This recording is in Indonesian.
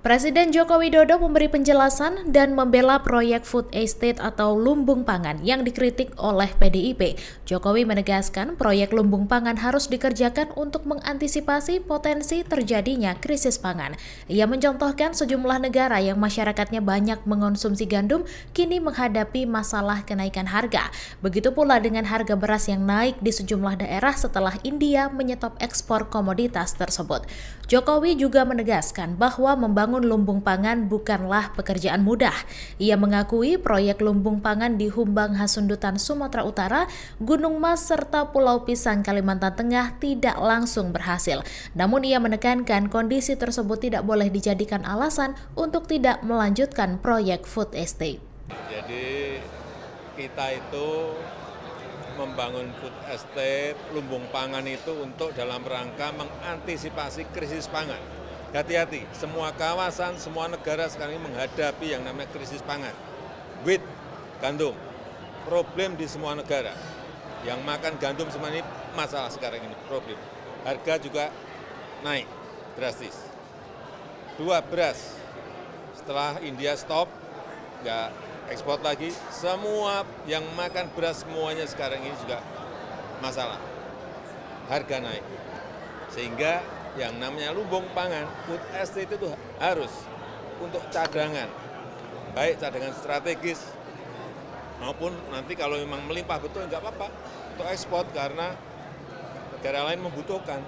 Presiden Joko Widodo memberi penjelasan dan membela proyek food estate atau lumbung pangan yang dikritik oleh PDIP. Jokowi menegaskan proyek lumbung pangan harus dikerjakan untuk mengantisipasi potensi terjadinya krisis pangan. Ia mencontohkan sejumlah negara yang masyarakatnya banyak mengonsumsi gandum kini menghadapi masalah kenaikan harga. Begitu pula dengan harga beras yang naik di sejumlah daerah setelah India menyetop ekspor komoditas tersebut. Jokowi juga menegaskan bahwa membangun lumbung pangan bukanlah pekerjaan mudah. Ia mengakui proyek lumbung pangan di Humbang Hasundutan, Sumatera Utara, Gunung Mas, serta Pulau Pisang, Kalimantan Tengah tidak langsung berhasil. Namun ia menekankan kondisi tersebut tidak boleh dijadikan alasan untuk tidak melanjutkan proyek food estate. Jadi kita itu membangun food estate, lumbung pangan itu untuk dalam rangka mengantisipasi krisis pangan. Hati-hati, semua kawasan, semua negara sekarang ini menghadapi yang namanya krisis pangan. Wheat, gandum, problem di semua negara. Yang makan gandum semua ini masalah sekarang ini, problem. Harga juga naik drastis. Dua, beras. Setelah India stop, nggak ekspor lagi, semua yang makan beras semuanya sekarang ini juga masalah. Harga naik. Sehingga yang namanya lumbung pangan, food estate itu harus untuk cadangan. Baik cadangan strategis, maupun nanti kalau memang melimpah betul nggak apa-apa untuk ekspor karena negara lain membutuhkan.